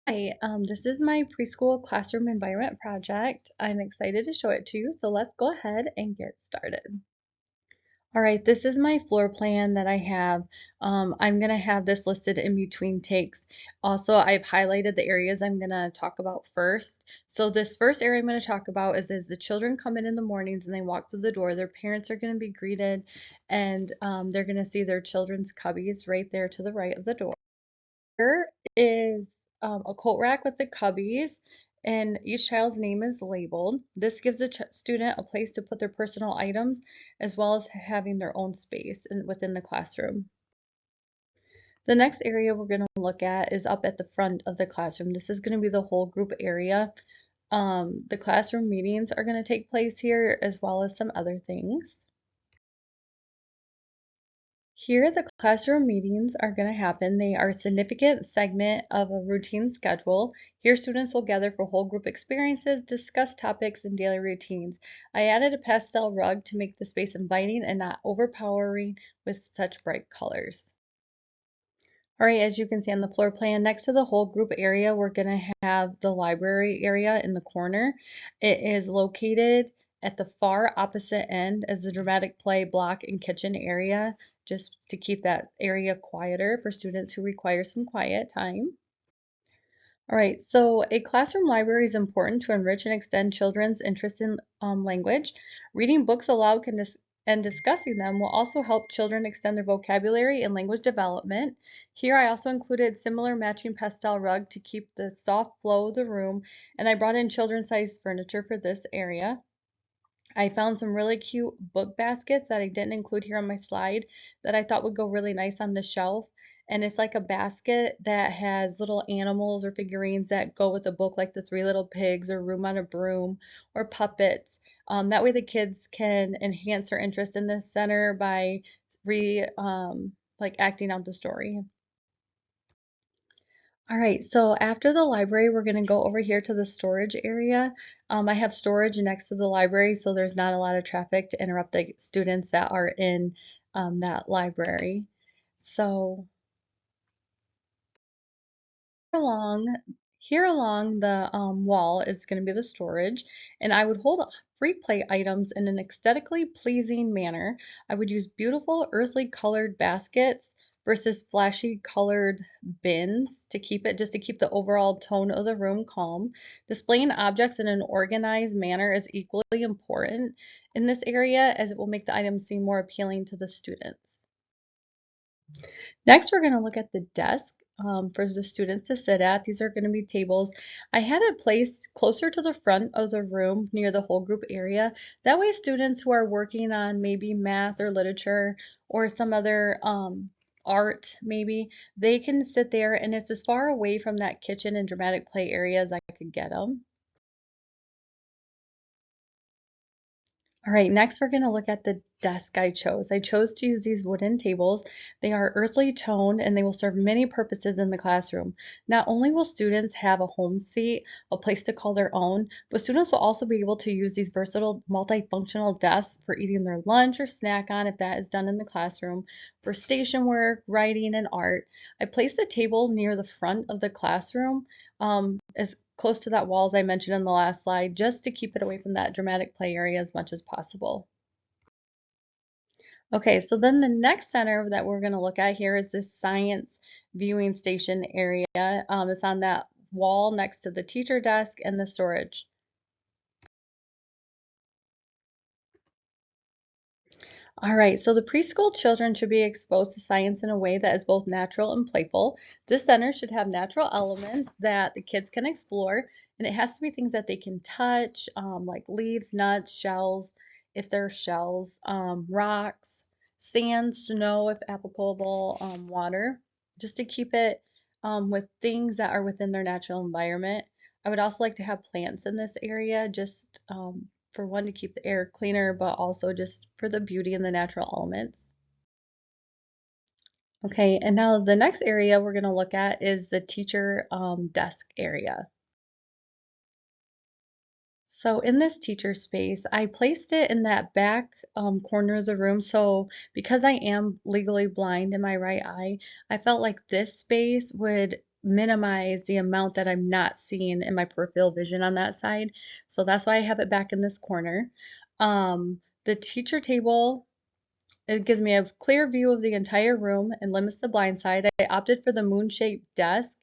Hi, this is my preschool classroom environment project. I'm excited to show it to you, so let's go ahead and get started. All right, this is my floor plan that I have. I'm going to have this listed in between takes. Also, I've highlighted the areas I'm going to talk about first. So this first area I'm going to talk about is as the children come in the mornings and they walk through the door, their parents are going to be greeted and they're going to see their children's cubbies right there to the right of the door. Here is a coat rack with the cubbies, and each child's name is labeled. This gives the student a place to put their personal items as well as having their own space within the classroom. The next area we're going to look at is up at the front of the classroom. This is going to be the whole group area. The classroom meetings are going to take place here as well as some other things. Here, the classroom meetings are going to happen. They are a significant segment of a routine schedule. Here, students will gather for whole group experiences, discuss topics, and daily routines. I added a pastel rug to make the space inviting and not overpowering with such bright colors. All right, as you can see on the floor plan, next to the whole group area, we're going to have the library area in the corner. It is located at the far opposite end as the dramatic play block and kitchen area, just to keep that area quieter for students who require some quiet time. All right, so a classroom library is important to enrich and extend children's interest in language. Reading books aloud and discussing them will also help children extend their vocabulary and language development. Here I also included similar matching pastel rug to keep the soft flow of the room, and I brought in children's size furniture for this area. I found some really cute book baskets that I didn't include here on my slide that I thought would go really nice on the shelf. And it's like a basket that has little animals or figurines that go with the book, like the Three Little Pigs or Room on a Broom or puppets. That way the kids can enhance their interest in this center by like acting out the story. All right, so after the library, we're going to go over here to the storage area. I have storage next to the library, so there's not a lot of traffic to interrupt the students that are in that library. So along here along the wall is going to be the storage, and I would hold free play items in an aesthetically pleasing manner. I would use beautiful earthly colored baskets versus flashy colored bins to keep it just to keep the overall tone of the room calm. Displaying objects in an organized manner is equally important in this area as it will make the items seem more appealing to the students. Next, we're going to look at the desk for the students to sit at. These are going to be tables. I had it placed closer to the front of the room near the whole group area. That way students who are working on maybe math or literature or some other art maybe, they can sit there, and it's as far away from that kitchen and dramatic play area as I could get them. All right, next we're going to look at the desk I chose. I chose to use these wooden tables. They are earthly toned and they will serve many purposes in the classroom. Not only will students have a home seat, a place to call their own, but students will also be able to use these versatile multifunctional desks for eating their lunch or snack on if that is done in the classroom, for station work, writing, and art. I placed the table near the front of the classroom as close to that wall as I mentioned in the last slide, just to keep it away from that dramatic play area as much as possible. Okay, so then the next center that we're going to look at here is this science viewing station area. It's on that wall next to the teacher desk and the storage. All right, so the preschool children should be exposed to science in a way that is both natural and playful. This center should have natural elements that the kids can explore, and it has to be things that they can touch, like leaves, nuts, shells, if there are shells, rocks, sand, snow, if applicable, water, just to keep it with things that are within their natural environment. I would also like to have plants in this area, just for one to keep the air cleaner, but also just for the beauty and the natural elements. Okay, and now the next area we're going to look at is the teacher desk area. So in this teacher space, I placed it in that back corner of the room. So because I am legally blind in my right eye, I felt like this space would minimize the amount that I'm not seeing in my peripheral vision on that side. So that's why I have it back in this corner. The teacher table, it gives me a clear view of the entire room and limits the blind side. I opted for the moon-shaped desk.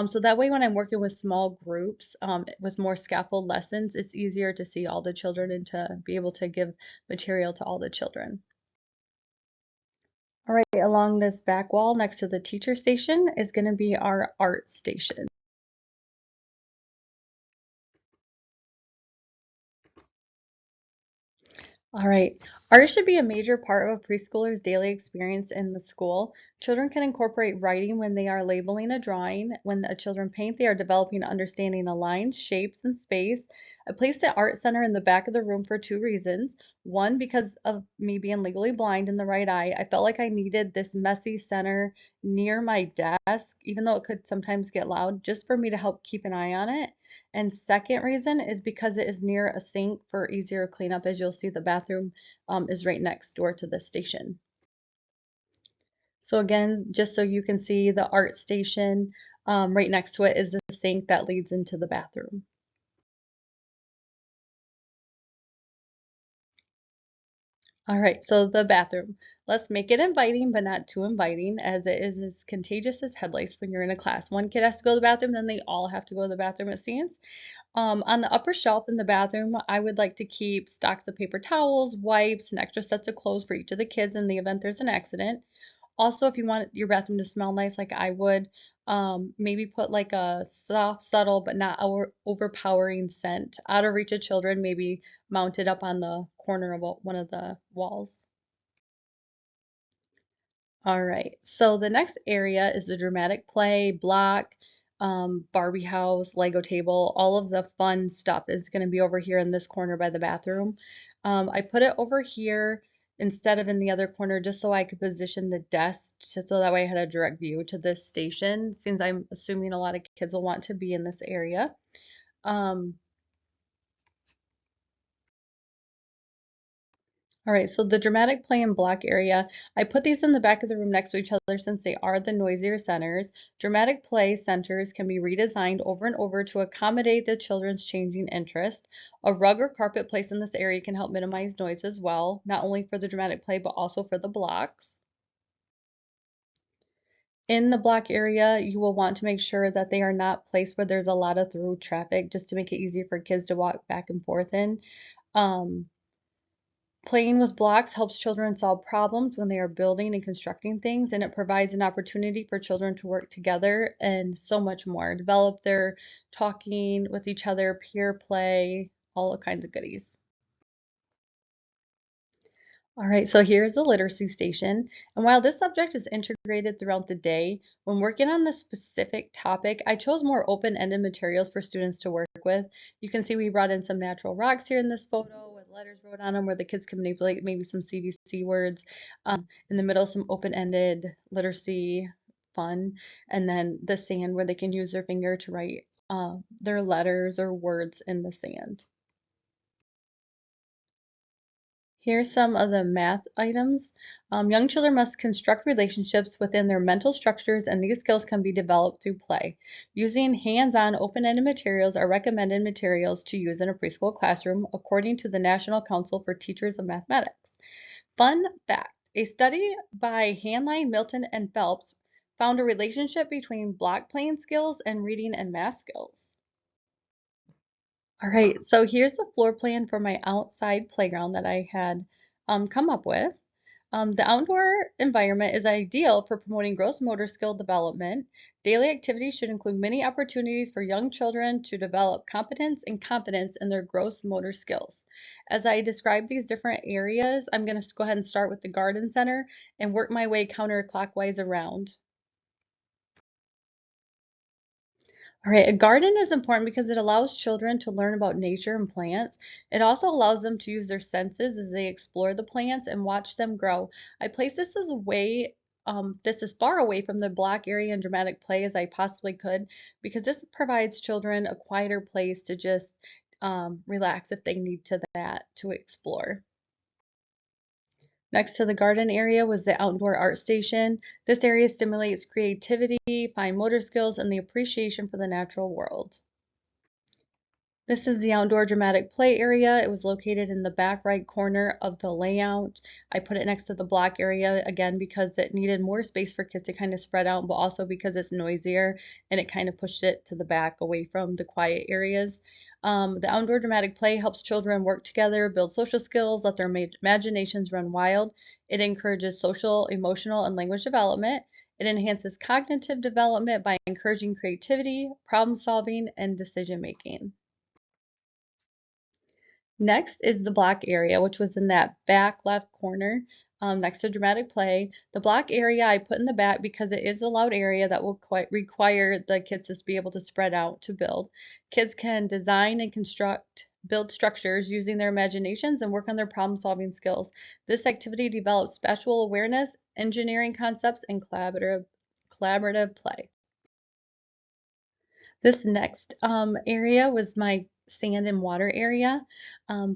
So that way when I'm working with small groups with more scaffold lessons, it's easier to see all the children and to be able to give material to all the children. All right, along this back wall next to the teacher station is going to be our art station. All right. Art should be a major part of a preschooler's daily experience in the school. Children can incorporate writing when they are labeling a drawing. When the children paint, they are developing understanding of lines, shapes, and space. I placed the art center in the back of the room for two reasons. One, because of me being legally blind in the right eye, I felt like I needed this messy center near my desk, even though it could sometimes get loud, just for me to help keep an eye on it. And second reason is because it is near a sink for easier cleanup. As you'll see, the bathroom is right next door to the station. So again, just so you can see the art station, right next to it is the sink that leads into the bathroom. All right, so the bathroom. Let's make it inviting, but not too inviting, as it is as contagious as head lice when you're in a class. One kid has to go to the bathroom, then they all have to go to the bathroom, it seems. On the upper shelf in the bathroom, I would like to keep stocks of paper towels, wipes, and extra sets of clothes for each of the kids in the event there's an accident. Also, if you want your bathroom to smell nice like I would, maybe put like a soft, subtle, but not overpowering scent out of reach of children, maybe mounted up on the corner of one of the walls. All right, so the next area is the dramatic play, block, Barbie house, Lego table. All of the fun stuff is going to be over here in this corner by the bathroom. I put it over here instead of in the other corner just so I could position the desk so that way I had a direct view to this station, since I'm assuming a lot of kids will want to be in this area. Um, All right, so the dramatic play and block area, I put these in the back of the room next to each other since they are the noisier centers. Dramatic play centers can be redesigned over and over to accommodate the children's changing interest. A rug or carpet placed in this area can help minimize noise as well, not only for the dramatic play, but also for the blocks. In the block area, you will want to make sure that they are not placed where there's a lot of through traffic, just to make it easier for kids to walk back and forth in. Um, Playing with blocks helps children solve problems when they are building and constructing things, and it provides an opportunity for children to work together and so much more. Develop their talking with each other, peer play, all kinds of goodies. All right, so here's the literacy station. And while this subject is integrated throughout the day, when working on this specific topic, I chose more open-ended materials for students to work with. You can see we brought in some natural rocks here in this photo with letters wrote on them where the kids can manipulate maybe some CVC words. In the middle, some open-ended literacy fun. And then the sand where they can use their finger to write their letters or words in the sand. Here's some of the math items. Young children must construct relationships within their mental structures, and these skills can be developed through play. Using hands-on open-ended materials are recommended materials to use in a preschool classroom, according to the National Council for Teachers of Mathematics. Fun fact, a study by Hanline, Milton, and Phelps found a relationship between block playing skills and reading and math skills. All right, so here's the floor plan for my outside playground that I had come up with. The outdoor environment is ideal for promoting gross motor skill development. Daily activities should include many opportunities for young children to develop competence and confidence in their gross motor skills. As I describe these different areas, I'm going to go ahead and start with the garden center and work my way counterclockwise around. All right, a garden is important because it allows children to learn about nature and plants. It also allows them to use their senses as they explore the plants and watch them grow. I place this as this is far away from the block area and dramatic play as I possibly could, because this provides children a quieter place to just relax if they need to explore. Next to the garden area was the outdoor art station. This area stimulates creativity, fine motor skills, and the appreciation for the natural world. This is the outdoor dramatic play area. It was located in the back right corner of the layout. I put it next to the block area again because it needed more space for kids to kind of spread out, but also because it's noisier and it kind of pushed it to the back away from the quiet areas. The outdoor dramatic play helps children work together, build social skills, let their imaginations run wild. It encourages social, emotional, and language development. It enhances cognitive development by encouraging creativity, problem solving, and decision making. Next is the block area, which was in that back left corner next to dramatic play. The block area I put in the back because it is a loud area that will quite require the kids to be able to spread out to build. Kids can design and build structures using their imaginations and work on their problem solving skills. This activity develops spatial awareness, engineering concepts, and collaborative play. This next area was my sand and water area.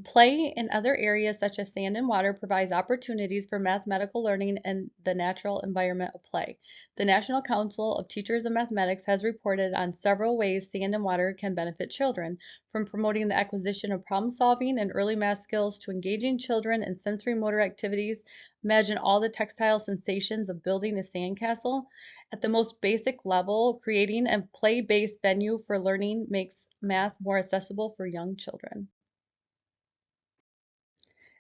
Play in other areas such as sand and water provides opportunities for mathematical learning and the natural environment of play. The National Council of Teachers of Mathematics has reported on several ways sand and water can benefit children, from promoting the acquisition of problem solving and early math skills to engaging children in sensory motor activities. Imagine all the tactile sensations of building a sandcastle. At the most basic level, creating a play-based venue for learning makes math more accessible for young children.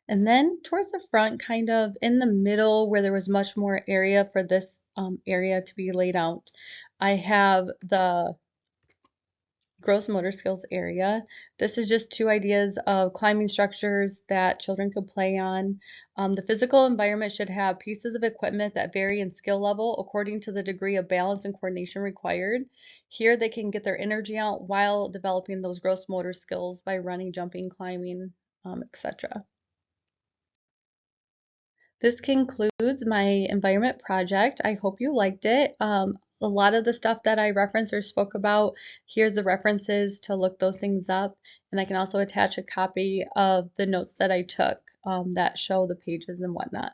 And then towards the front, kind of in the middle where there was much more area for this area to be laid out, I have the gross motor skills area. This is just two ideas of climbing structures that children could play on. The physical environment should have pieces of equipment that vary in skill level according to the degree of balance and coordination required. Here they can get their energy out while developing those gross motor skills by running, jumping, climbing, etc. This concludes my environment project. I hope you liked it. A lot of the stuff that I referenced or spoke about, here's the references to look those things up. And I can also attach a copy of the notes that I took that show the pages and whatnot.